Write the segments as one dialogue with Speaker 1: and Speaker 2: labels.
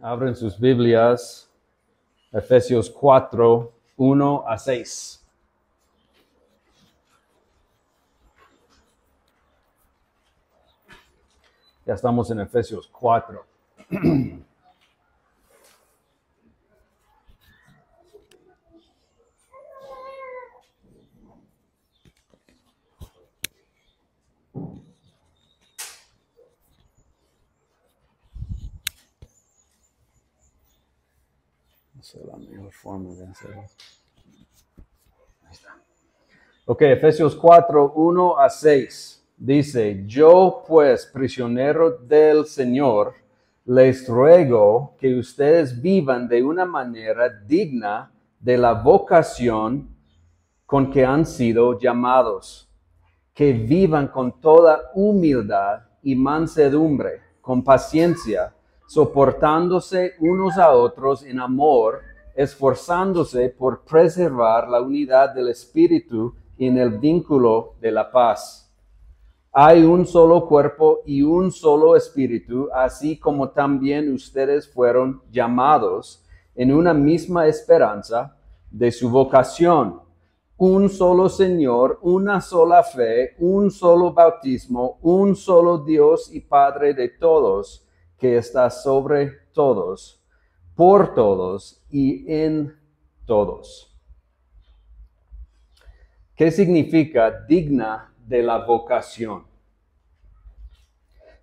Speaker 1: Abren sus Biblias, Efesios 4, 1 a 6. Ya estamos en Efesios 4. Esa es la mejor forma de hacerlo. Ahí está. Ok, Efesios 4, 1 a 6. Dice, yo pues, prisionero del Señor, les ruego que ustedes vivan de una manera digna de la vocación con que han sido llamados, que vivan con toda humildad y mansedumbre, con paciencia, soportándose unos a otros en amor, esforzándose por preservar la unidad del Espíritu en el vínculo de la paz. Hay un solo cuerpo y un solo espíritu, así como también ustedes fueron llamados en una misma esperanza de su vocación. Un solo Señor, una sola fe, un solo bautismo, un solo Dios y Padre de todos, que está sobre todos, por todos y en todos. ¿Qué significa digna de la vocación?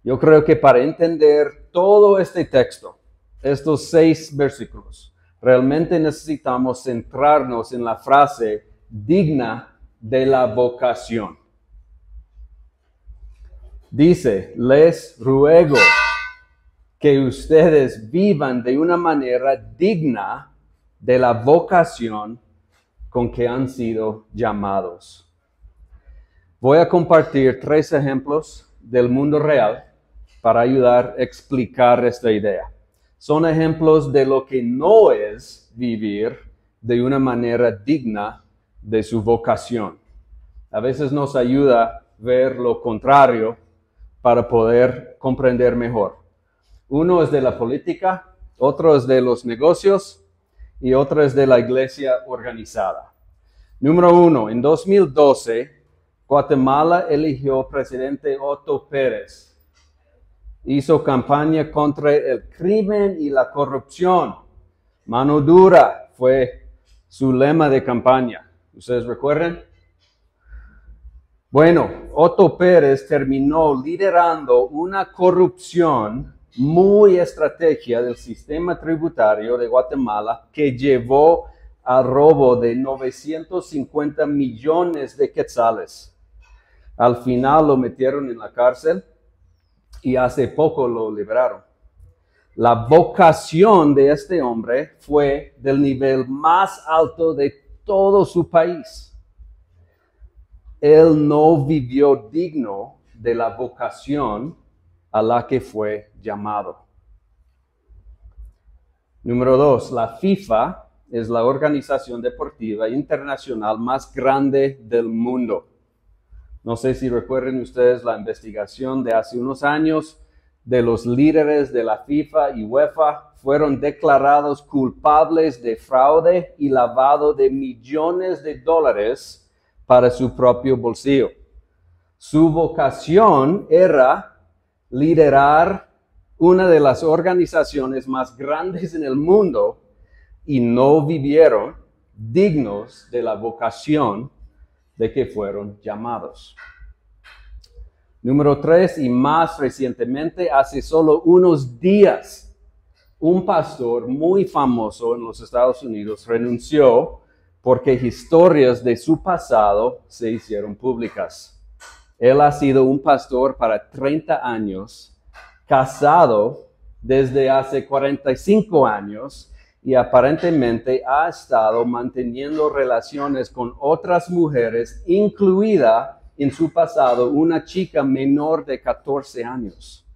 Speaker 1: Yo creo que para entender todo este texto, estos 6 versículos, realmente necesitamos centrarnos en la frase digna de la vocación. Dice, les ruego que ustedes vivan de una manera digna de la vocación con que han sido llamados. Voy a compartir 3 ejemplos del mundo real para ayudar a explicar esta idea. Son ejemplos de lo que no es vivir de una manera digna de su vocación. A veces nos ayuda a ver lo contrario para poder comprender mejor. Uno es de la política, otro es de los negocios y otro es de la iglesia organizada. Número 1, en 2012, Guatemala eligió presidente Otto Pérez. Hizo campaña contra el crimen y la corrupción. Mano dura fue su lema de campaña. ¿Ustedes recuerdan? Bueno, Otto Pérez terminó liderando una corrupción muy estratégica del sistema tributario de Guatemala que llevó al robo de 950 millones de quetzales. Al final lo metieron en la cárcel y hace poco lo liberaron. La vocación de este hombre fue del nivel más alto de todo su país. Él no vivió digno de la vocación a la que fue llamado. Número 2, la FIFA es la organización deportiva internacional más grande del mundo. No sé si recuerden ustedes la investigación de hace unos años de los líderes de la FIFA y UEFA fueron declarados culpables de fraude y lavado de millones de dólares para su propio bolsillo. Su vocación era liderar una de las organizaciones más grandes en el mundo y no vivieron dignos de la vocación de que fueron llamados. Número 3, y más recientemente, hace solo unos días, un pastor muy famoso en los Estados Unidos renunció porque historias de su pasado se hicieron públicas. Él ha sido un pastor para 30 años, casado desde hace 45 años, y aparentemente ha estado manteniendo relaciones con otras mujeres, incluida en su pasado una chica menor de 14 años.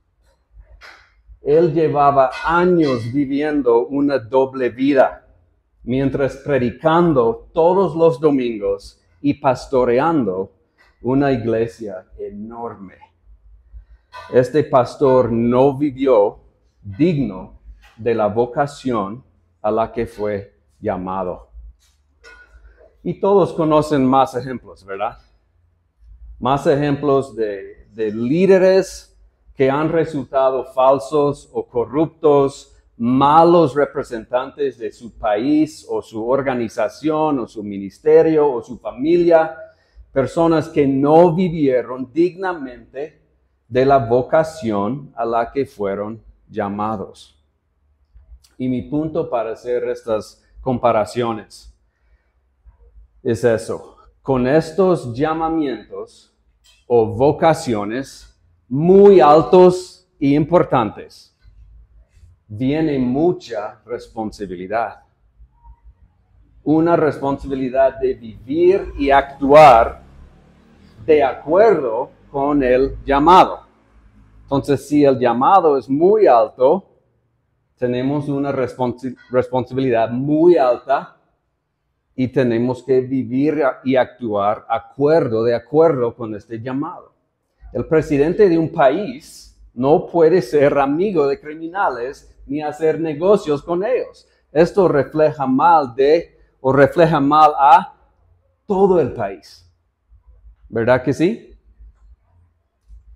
Speaker 1: Él llevaba años viviendo una doble vida, mientras predicando todos los domingos y pastoreando una iglesia enorme. Este pastor no vivió digno de la vocación a la que fue llamado. Y todos conocen más ejemplos, ¿verdad? Más ejemplos de líderes que han resultado falsos o corruptos, malos representantes de su país o su organización o su ministerio o su familia, personas que no vivieron dignamente de la vocación a la que fueron llamados. Y mi punto para hacer estas comparaciones es eso. Con estos llamamientos o vocaciones muy altos e importantes, viene mucha responsabilidad. Una responsabilidad de vivir y actuar de acuerdo con el llamado. Entonces, si el llamado es muy alto, tenemos una responsabilidad muy alta y tenemos que vivir y actuar de acuerdo con este llamado. El presidente de un país no puede ser amigo de criminales ni hacer negocios con ellos. Esto refleja mal a todo el país. ¿Verdad que sí?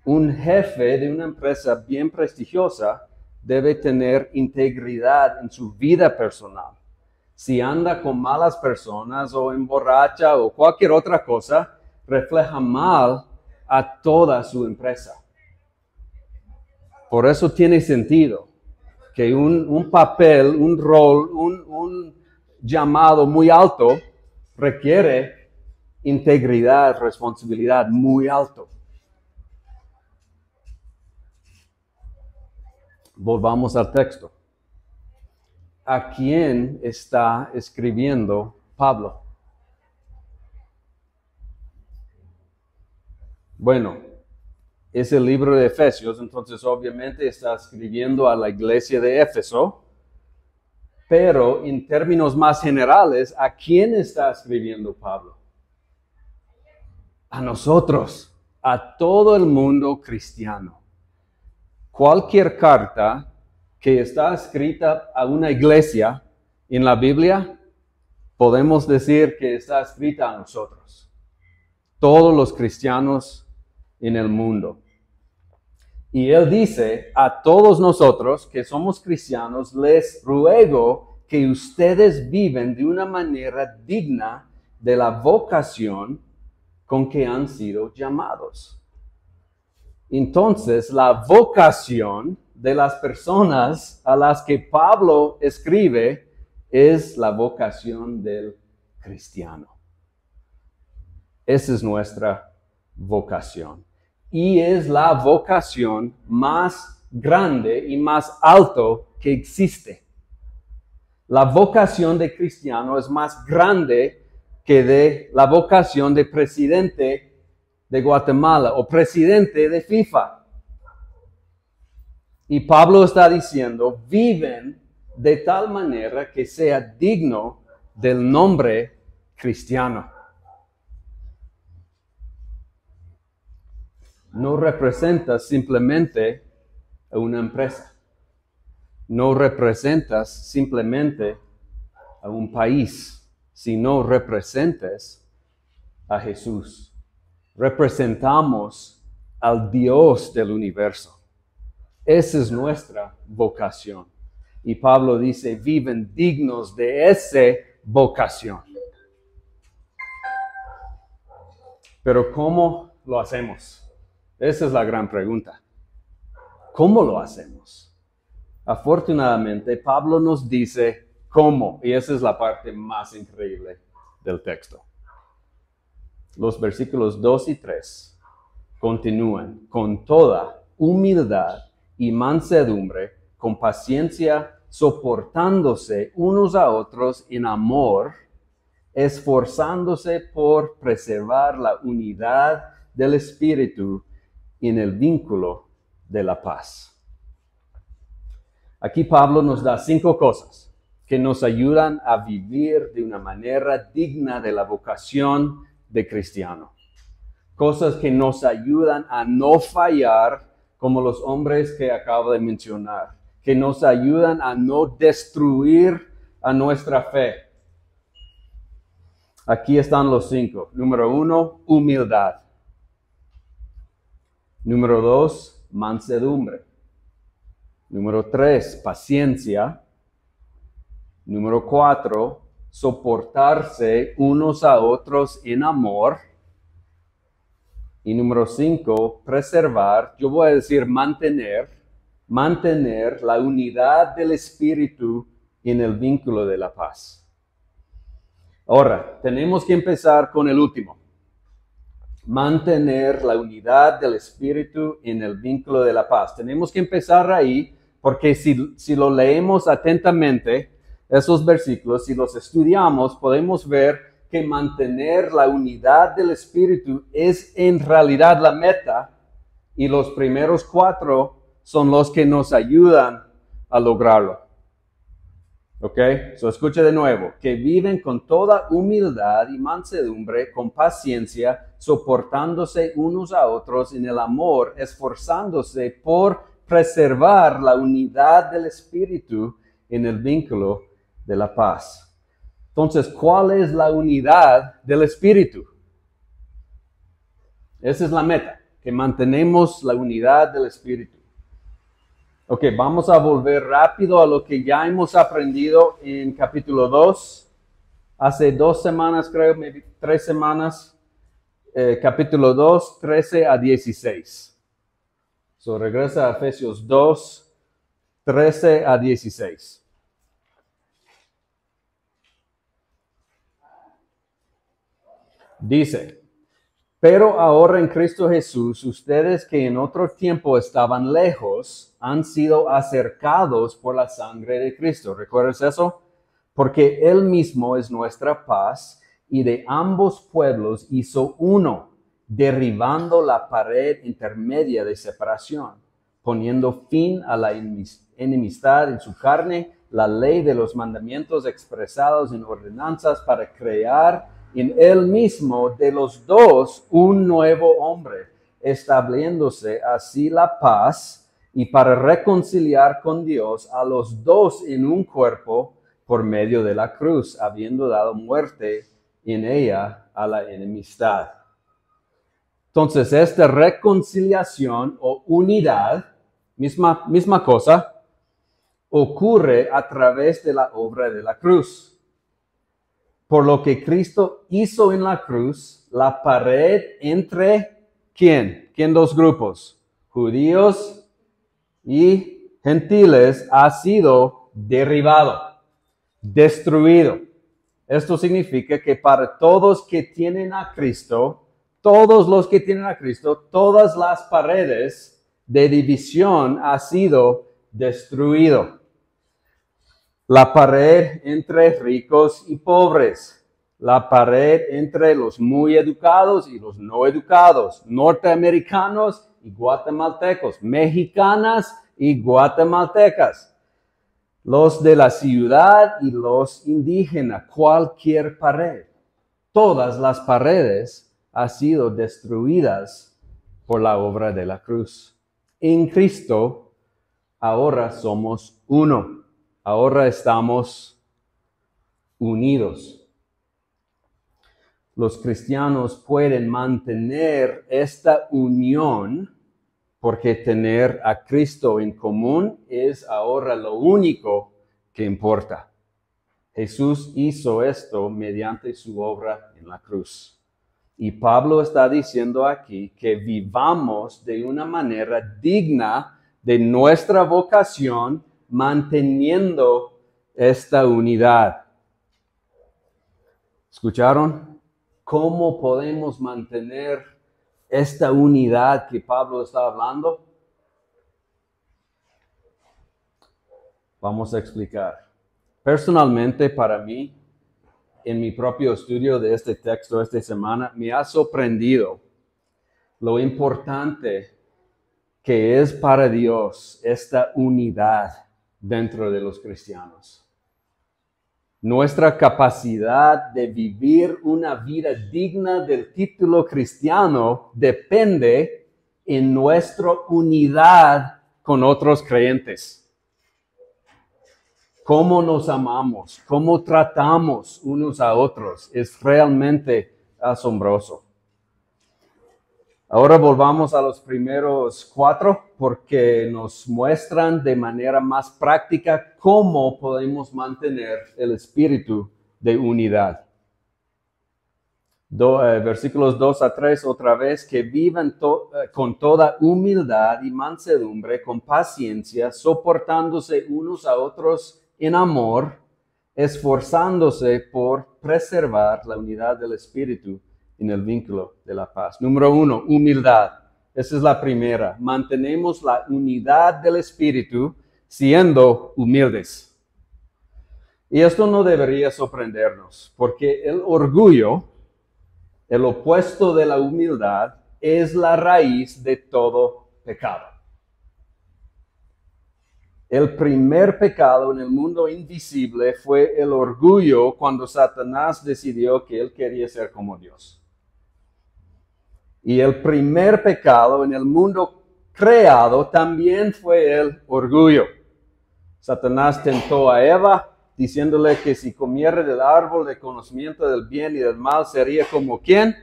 Speaker 1: Un jefe de una empresa bien prestigiosa debe tener integridad en su vida personal. Si anda con malas personas o emborracha o cualquier otra cosa, refleja mal a toda su empresa. Por eso tiene sentido que un papel, un rol, un llamado muy alto requiere integridad, responsabilidad muy alto. Volvamos al texto. ¿A quién está escribiendo Pablo? Bueno, es el libro de Efesios, entonces obviamente está escribiendo a la iglesia de Éfeso, pero en términos más generales, ¿a quién está escribiendo Pablo? A nosotros, a todo el mundo cristiano. Cualquier carta que está escrita a una iglesia en la Biblia, podemos decir que está escrita a nosotros. Todos los cristianos en el mundo. Y él dice a todos nosotros que somos cristianos, les ruego que ustedes viven de una manera digna de la vocación con que han sido llamados. Entonces, la vocación de las personas a las que Pablo escribe es la vocación del cristiano. Esa es nuestra vocación. Y es la vocación más grande y más alto que existe. La vocación de cristiano es más grande que de la vocación de presidente de Guatemala o presidente de FIFA. Y Pablo está diciendo, viven de tal manera que sea digno del nombre cristiano. No representas simplemente a una empresa. No representas simplemente a un país, sino representas a Jesús. Representamos al Dios del universo. Esa es nuestra vocación. Y Pablo dice, viven dignos de esa vocación. Pero ¿cómo lo hacemos? Esa es la gran pregunta. ¿Cómo lo hacemos? Afortunadamente, Pablo nos dice cómo, y esa es la parte más increíble del texto. Los versículos 2 y 3 continúan con toda humildad y mansedumbre, con paciencia, soportándose unos a otros en amor, esforzándose por preservar la unidad del Espíritu en el vínculo de la paz. Aquí Pablo nos da 5 cosas que nos ayudan a vivir de una manera digna de la vocación de cristiano. Cosas que nos ayudan a no fallar como los hombres que acabo de mencionar, que nos ayudan a no destruir a nuestra fe. Aquí están los 5. Número 1, humildad. Número 2, mansedumbre. Número 3, paciencia. Número 4, soportarse unos a otros en amor. Y número 5, preservar, yo voy a decir mantener la unidad del Espíritu en el vínculo de la paz. Ahora, tenemos que empezar con el último. Mantener la unidad del Espíritu en el vínculo de la paz. Tenemos que empezar ahí porque si lo leemos atentamente, esos versículos, si los estudiamos, podemos ver que mantener la unidad del Espíritu es en realidad la meta y los primeros 4 son los que nos ayudan a lograrlo. ¿Ok? So escucha de nuevo. Que viven con toda humildad y mansedumbre, con paciencia, soportándose unos a otros en el amor, esforzándose por preservar la unidad del Espíritu en el vínculo de la paz. Entonces, ¿cuál es la unidad del Espíritu? Esa es la meta, que mantenemos la unidad del Espíritu. Ok, vamos a volver rápido a lo que ya hemos aprendido en capítulo 2. Hace 2 semanas, creo, 3 semanas. Capítulo 2, 13 a 16. So, regresa a Efesios 2, 13 a 16. Dice, pero ahora en Cristo Jesús, ustedes que en otro tiempo estaban lejos, han sido acercados por la sangre de Cristo. ¿Recuerdas eso? Porque Él mismo es nuestra paz y de ambos pueblos hizo uno, derribando la pared intermedia de separación, poniendo fin a la enemistad en su carne, la ley de los mandamientos expresados en ordenanzas para crear en Él mismo de los dos un nuevo hombre, estableciéndose así la paz y para reconciliar con Dios a los dos en un cuerpo por medio de la cruz, habiendo dado muerte en ella a la enemistad. Entonces, esta reconciliación o unidad, misma cosa, ocurre a través de la obra de la cruz. Por lo que Cristo hizo en la cruz, la pared entre, ¿quién? ¿Quién dos grupos? Judíos y gentiles ha sido derribado, destruido. Esto significa que para todos que tienen a Cristo, todos los que tienen a Cristo, todas las paredes de división ha sido destruido. La pared entre ricos y pobres, la pared entre los muy educados y los no educados, norteamericanos y guatemaltecos, mexicanas y guatemaltecas, los de la ciudad y los indígenas, cualquier pared. Todas las paredes han sido destruidas por la obra de la cruz. En Cristo ahora somos uno. Ahora estamos unidos. Los cristianos pueden mantener esta unión porque tener a Cristo en común es ahora lo único que importa. Jesús hizo esto mediante su obra en la cruz. Y Pablo está diciendo aquí que vivamos de una manera digna de nuestra vocación, manteniendo esta unidad. ¿Escucharon? ¿Cómo podemos mantener esta unidad que Pablo está hablando? Vamos a explicar. Personalmente, para mí, en mi propio estudio de este texto esta semana, me ha sorprendido lo importante que es para Dios esta unidad dentro de los cristianos. Nuestra capacidad de vivir una vida digna del título cristiano depende en nuestra unidad con otros creyentes. cómo nos amamos, cómo tratamos unos a otros, es realmente asombroso. Ahora volvamos a los primeros 4 porque nos muestran de manera más práctica cómo podemos mantener el espíritu de unidad. Versículos 2 a 3 otra vez, que vivan con toda humildad y mansedumbre, con paciencia, soportándose unos a otros en amor, esforzándose por preservar la unidad del espíritu en el vínculo de la paz. Número 1, humildad. Esa es la primera. Mantenemos la unidad del espíritu siendo humildes. Y esto no debería sorprendernos, porque el orgullo, el opuesto de la humildad, es la raíz de todo pecado. El primer pecado en el mundo invisible fue el orgullo cuando Satanás decidió que él quería ser como Dios. Y el primer pecado en el mundo creado también fue el orgullo. Satanás tentó a Eva diciéndole que si comiera del árbol de conocimiento del bien y del mal, sería como ¿quién?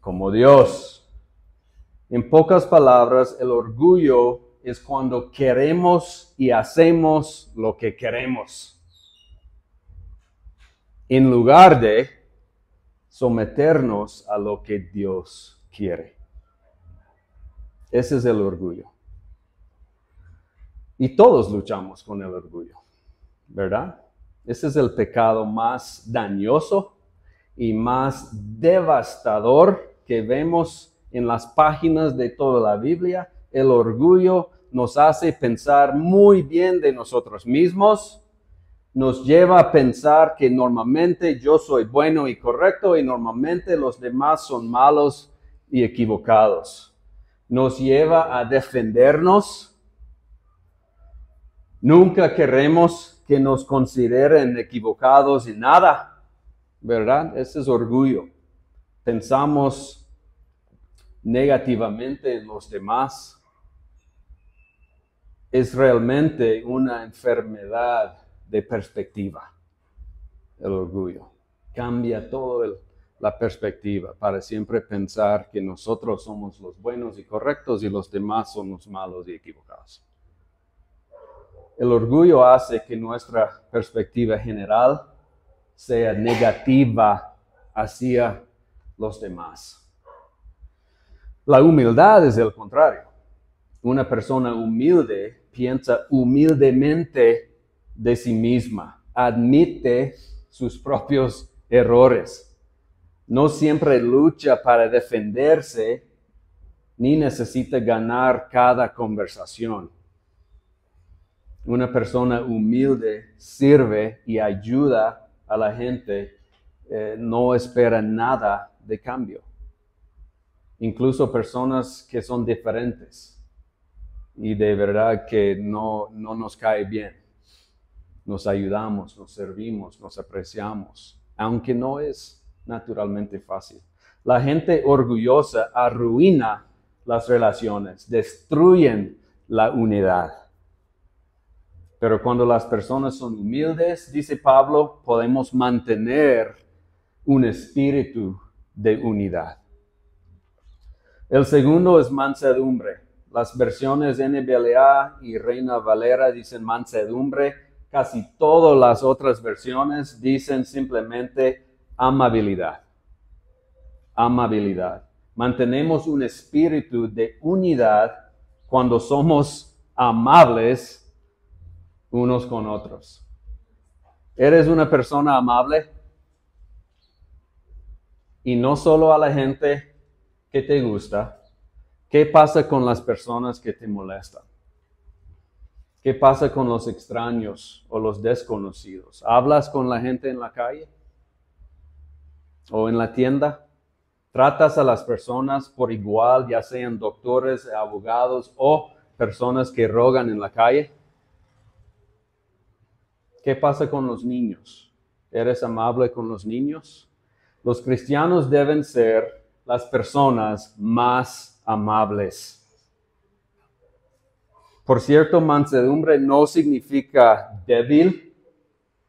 Speaker 1: Como Dios. En pocas palabras, el orgullo es cuando queremos y hacemos lo que queremos, en lugar de someternos a lo que Dios quiere. Ese es el orgullo. Y todos luchamos con el orgullo, ¿verdad? Ese es el pecado más dañoso y más devastador que vemos en las páginas de toda la Biblia. El orgullo nos hace pensar muy bien de nosotros mismos, nos lleva a pensar que normalmente yo soy bueno y correcto y normalmente los demás son malos y equivocados. Nos lleva a defendernos. Nunca queremos que nos consideren equivocados en nada, ¿verdad? Ese es orgullo. Pensamos negativamente en los demás. Es realmente una enfermedad de perspectiva, el orgullo. Cambia toda la perspectiva para siempre pensar que nosotros somos los buenos y correctos y los demás son los malos y equivocados. El orgullo hace que nuestra perspectiva general sea negativa hacia los demás. La humildad es el contrario. Una persona humilde piensa humildemente de sí misma, admite sus propios errores. No siempre lucha para defenderse, ni necesita ganar cada conversación. Una persona humilde sirve y ayuda a la gente, no espera nada de cambio. Incluso personas que son diferentes y de verdad que no nos cae bien. Nos ayudamos, nos servimos, nos apreciamos, aunque no es naturalmente fácil. La gente orgullosa arruina las relaciones, destruyen la unidad. Pero cuando las personas son humildes, dice Pablo, podemos mantener un espíritu de unidad. El segundo es mansedumbre. Las versiones NBLA y Reina Valera dicen mansedumbre. Casi todas las otras versiones dicen simplemente amabilidad. Amabilidad. Mantenemos un espíritu de unidad cuando somos amables unos con otros. ¿Eres una persona amable? Y no solo a la gente que te gusta. ¿Qué pasa con las personas que te molestan? ¿Qué pasa con los extraños o los desconocidos? ¿Hablas con la gente en la calle? ¿O en la tienda? ¿Tratas a las personas por igual, ya sean doctores, abogados o personas que rogan en la calle? ¿Qué pasa con los niños? ¿Eres amable con los niños? Los cristianos deben ser las personas más amables. Por cierto, mansedumbre no significa débil,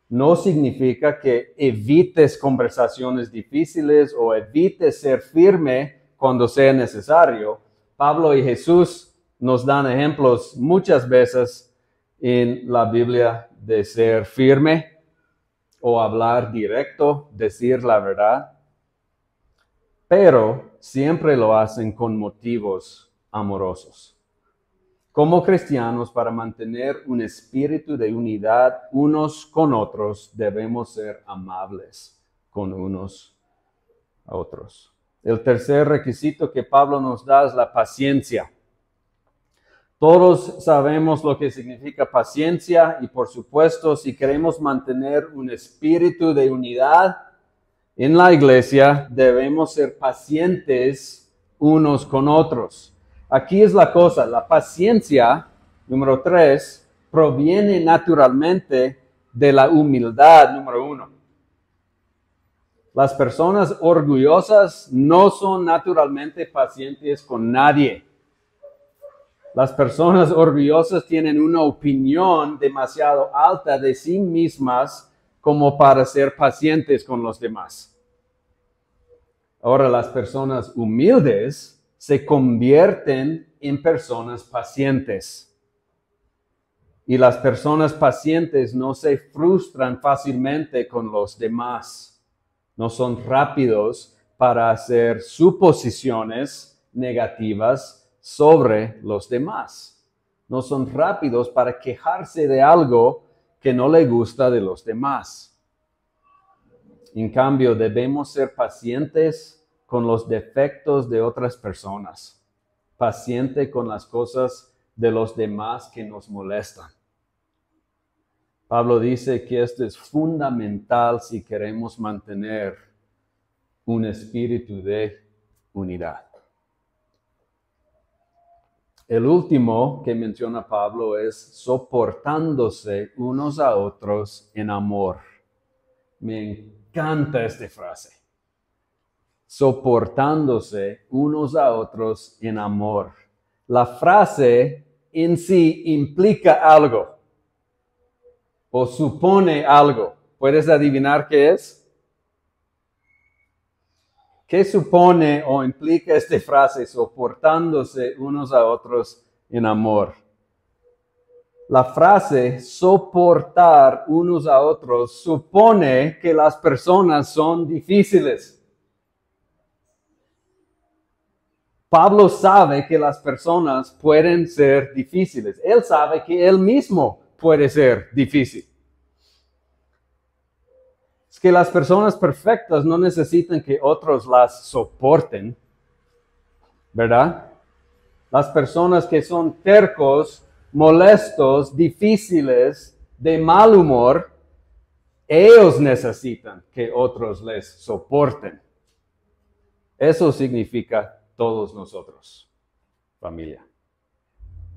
Speaker 1: no significa que evites conversaciones difíciles o evites ser firme cuando sea necesario. Pablo y Jesús nos dan ejemplos muchas veces en la Biblia de ser firme o hablar directo, decir la verdad, pero siempre lo hacen con motivos amorosos. Como cristianos, para mantener un espíritu de unidad unos con otros, debemos ser amables con unos a otros. El tercer requisito que Pablo nos da es la paciencia. Todos sabemos lo que significa paciencia y, por supuesto, si queremos mantener un espíritu de unidad en la iglesia, debemos ser pacientes unos con otros. Aquí es la cosa, la paciencia, número 3, proviene naturalmente de la humildad, número 1. Las personas orgullosas no son naturalmente pacientes con nadie. Las personas orgullosas tienen una opinión demasiado alta de sí mismas como para ser pacientes con los demás. Ahora, las personas humildes se convierten en personas pacientes. Y las personas pacientes no se frustran fácilmente con los demás. No son rápidos para hacer suposiciones negativas sobre los demás. No son rápidos para quejarse de algo que no le gusta de los demás. En cambio, debemos ser pacientes con los defectos de otras personas, paciente con las cosas de los demás que nos molestan. Pablo dice que esto es fundamental si queremos mantener un espíritu de unidad. El último que menciona Pablo es soportándose unos a otros en amor. Me encanta esta frase. Soportándose unos a otros en amor. La frase en sí implica algo o supone algo. ¿Puedes adivinar qué es? ¿Qué supone o implica esta frase, soportándose unos a otros en amor? La frase soportar unos a otros supone que las personas son difíciles. Pablo sabe que las personas pueden ser difíciles. Él sabe que él mismo puede ser difícil. Es que las personas perfectas no necesitan que otros las soporten, ¿verdad? Las personas que son tercos, molestos, difíciles, de mal humor, ellos necesitan que otros les soporten. Eso significa todos nosotros, familia.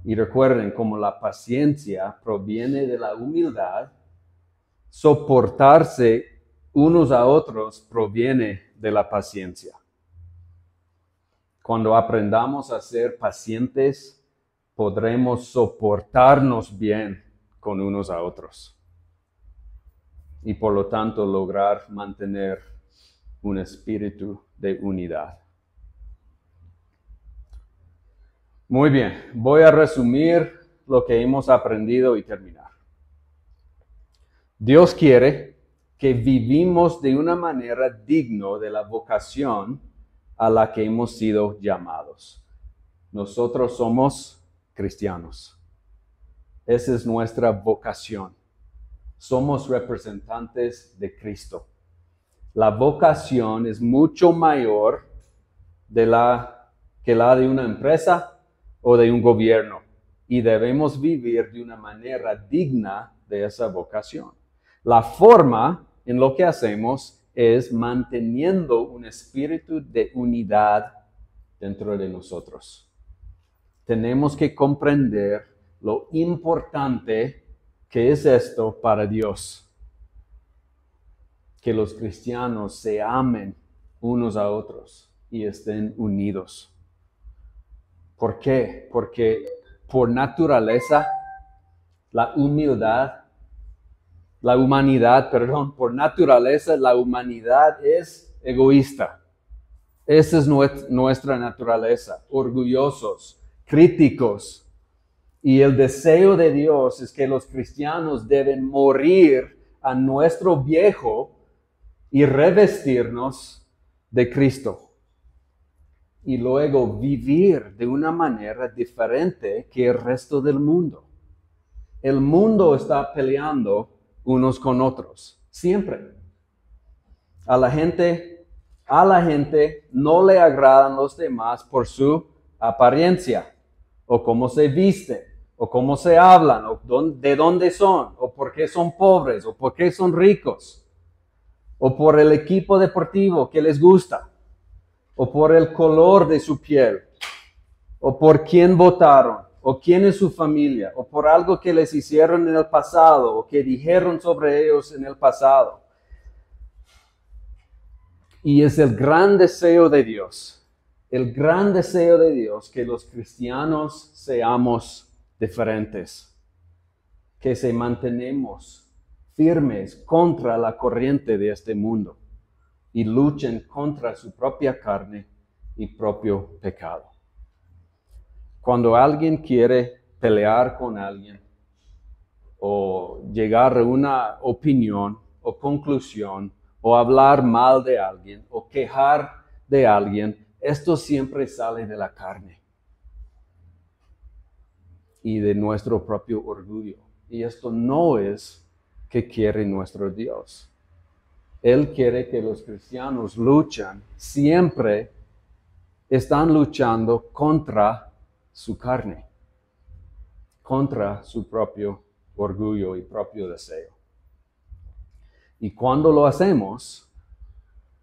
Speaker 1: Y recuerden, como la paciencia proviene de la humildad, soportarse unos a otros proviene de la paciencia. Cuando aprendamos a ser pacientes, podremos soportarnos bien con unos a otros. Y por lo tanto lograr mantener un espíritu de unidad. Muy bien, voy a resumir lo que hemos aprendido y terminar. Dios quiere que vivimos de una manera digna de la vocación a la que hemos sido llamados. Nosotros somos cristianos. Esa es nuestra vocación. Somos representantes de Cristo. La vocación es mucho mayor que la de una empresa o de un gobierno, y debemos vivir de una manera digna de esa vocación. La forma en lo que hacemos es manteniendo un espíritu de unidad dentro de nosotros. Tenemos que comprender lo importante que es esto para Dios. Que los cristianos se amen unos a otros y estén unidos. ¿Por qué? Porque por naturaleza, por naturaleza, la humanidad es egoísta. Esa es nuestra naturaleza, orgullosos, críticos. Y el deseo de Dios es que los cristianos deben morir a nuestro viejo y revestirnos de Cristo. Y luego vivir de una manera diferente que el resto del mundo. El mundo está peleando unos con otros, siempre. A la gente no le agradan los demás por su apariencia, o cómo se visten, o cómo se hablan, o de dónde son, o por qué son pobres, o por qué son ricos, o por el equipo deportivo que les gusta, o por el color de su piel, o por quién votaron, o quién es su familia, o por algo que les hicieron en el pasado, o que dijeron sobre ellos en el pasado. Y es el gran deseo de Dios que los cristianos seamos diferentes, que se mantenemos firmes contra la corriente de este mundo y luchen contra su propia carne y propio pecado. Cuando alguien quiere pelear con alguien o llegar a una opinión o conclusión o hablar mal de alguien o quejar de alguien, esto siempre sale de la carne y de nuestro propio orgullo. Y esto no es que quiere nuestro Dios. Él quiere que los cristianos luchan, siempre están luchando contra su carne, contra su propio orgullo y propio deseo. Y cuando lo hacemos,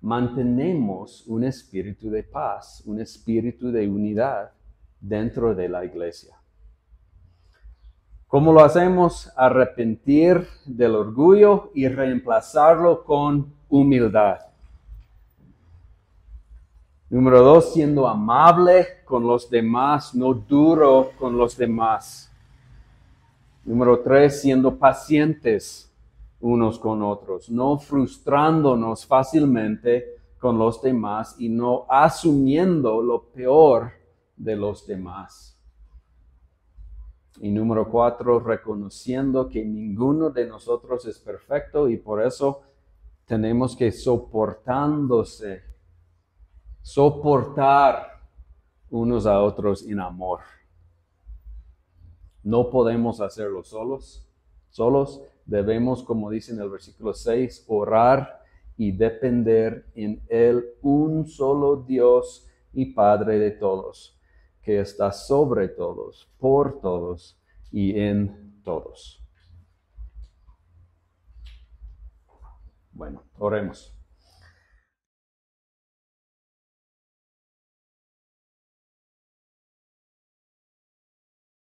Speaker 1: mantenemos un espíritu de paz, un espíritu de unidad dentro de la iglesia. ¿Cómo lo hacemos? Arrepentir del orgullo y reemplazarlo con humildad. Número 2, siendo amable con los demás, no duro con los demás. Número 3, siendo pacientes unos con otros, no frustrándonos fácilmente con los demás y no asumiendo lo peor de los demás. Y número 4, reconociendo que ninguno de nosotros es perfecto y por eso tenemos que soportar unos a otros en amor. No podemos hacerlo solos. Debemos, como dice en el versículo 6, orar y depender en Él, un solo Dios y Padre de todos, que está sobre todos, por todos y en todos. Bueno, oremos.